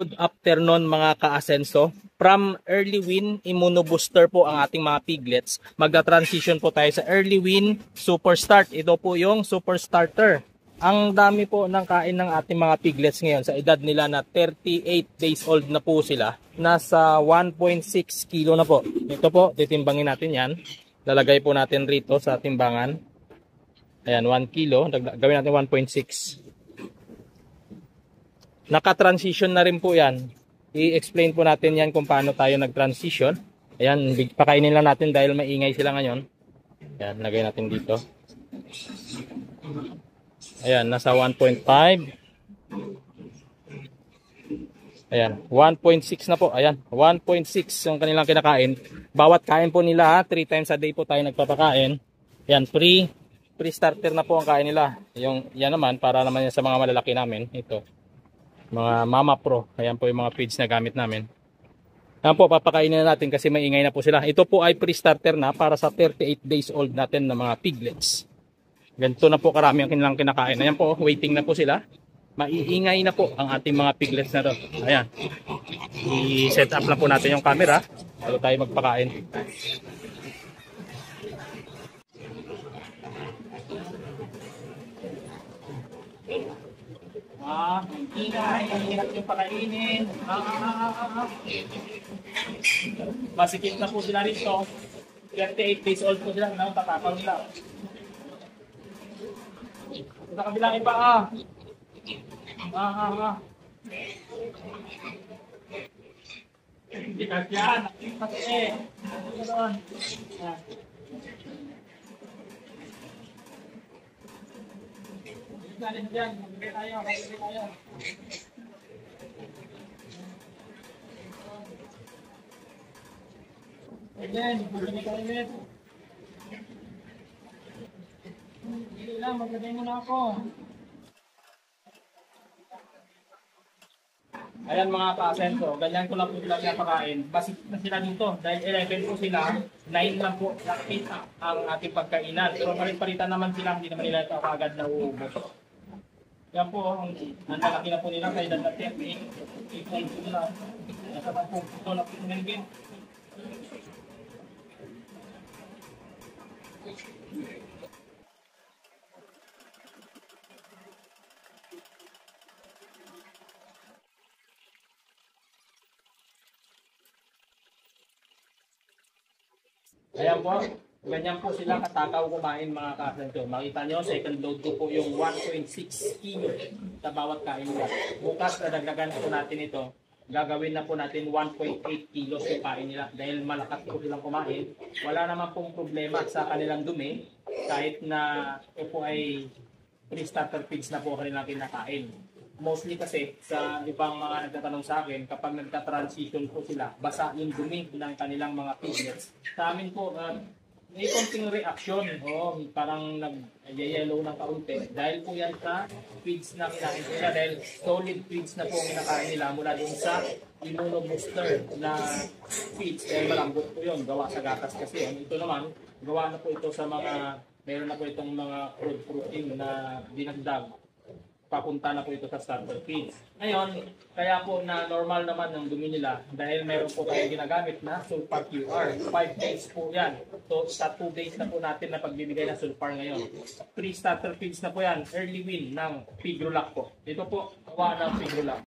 Good afternoon mga ka-asenso. From Early Win Immunobooster po ang ating mga piglets. Magda-transition po tayo sa Early Win Super Start. Ito po yung Super Starter. Ang dami po ng kain ng ating mga piglets ngayon sa edad nila na 38 days old na po sila. Nasa 1.6 kilo na po. Ito po, titimbangin natin yan. Lalagay po natin rito sa timbangan. Ayan, 1 kilo. Gawin natin 1.6. Naka-transition na rin po yan. I-explain po natin yan kung paano tayo nag-transition. Ayan, pakainin lang natin dahil maingay sila ngayon. Ayan, lagay natin dito. Ayan, nasa 1.5. Ayan, 1.6 na po. Ayan, 1.6 yung kanilang kinakain. Bawat kain po nila, 3 times a day po tayo nagpapakain. Ayan, pre-starter na po ang kain nila. Yan naman, para naman yan sa mga malalaki namin. Ito. Mga Mama Pro. Ayan po yung mga feeds na gamit namin. Ayan po, papakainin na natin kasi maingay na po sila. Ito po ay pre-starter na para sa 38 days old natin na mga piglets. Ganito na po karami ang kanilang kinakain. Ayan po, waiting na po sila. Maiingay na po ang ating mga piglets na to. Ayan. I-set up na po natin yung camera bago tayo magpakain. Ingay, ang hirap yung pakainin. Masikip na po sila rito. 38 days old po sila. Tatakaw nila. Sa kabilang iba Hindi ka dyan. Kasi. Ito doon. Galing dyan, magbigay tayo. Ayan, magbigay tayo ulit. Hindi lang, magbigay mo na ako. Ayan mga ka-asento, ganyan ko lang po sila pinapakain. Basic na sila dito, dahil 11 po sila, 9 lang po nakita ang ating pagkainan. Pero palit-palitan naman sila, hindi naman nila ito agad na uubos. Yan po, ang lalaki na po nila sa edad na 38. Ito nila. Nasa po ito na po nilagin. Ayan po, ganyan po sila katakaw kumain mga ka-asento. Makita nyo, second load ko po yung 1.6 kilo sa bawat kain nila. Bukas, nadagdagan po natin ito. Gagawin na po natin 1.8 kilos yung kain nila. Dahil malakas po silang kumain. Wala naman pong problema sa kanilang dumi. Kahit na ito po ay pre-starter feeds na po kanilang kinakain. Mostly kasi sa ibang mga nagtatanong sa akin, kapag nagta-transition po sila, basa yung dumi ng kanilang mga piglets. Sa amin po, may konting reaction, parang nag-yellow ng kaunti. Dahil po yan sa feeds na kinain nila, dahil solid feeds na po kinakain nila mula dun sa immunobooster na feeds. Dahil malambot po yun, gawa sa gatas kasi yun. Ito naman, gawa na po ito sa mga, meron na po itong mga crude protein na dinagdag. Papunta na po ito sa starter feeds. Ngayon, kaya po na normal naman ng dumi nila dahil meron po tayo ginagamit na Sulfar QR. 5 days po yan. So, sa 2 days na po natin na pagbibigay ng Sulfar ngayon. Pre-starter feeds na po yan. Early Win ng Pigrolac po. Ito po, gawa ng Pigrolac.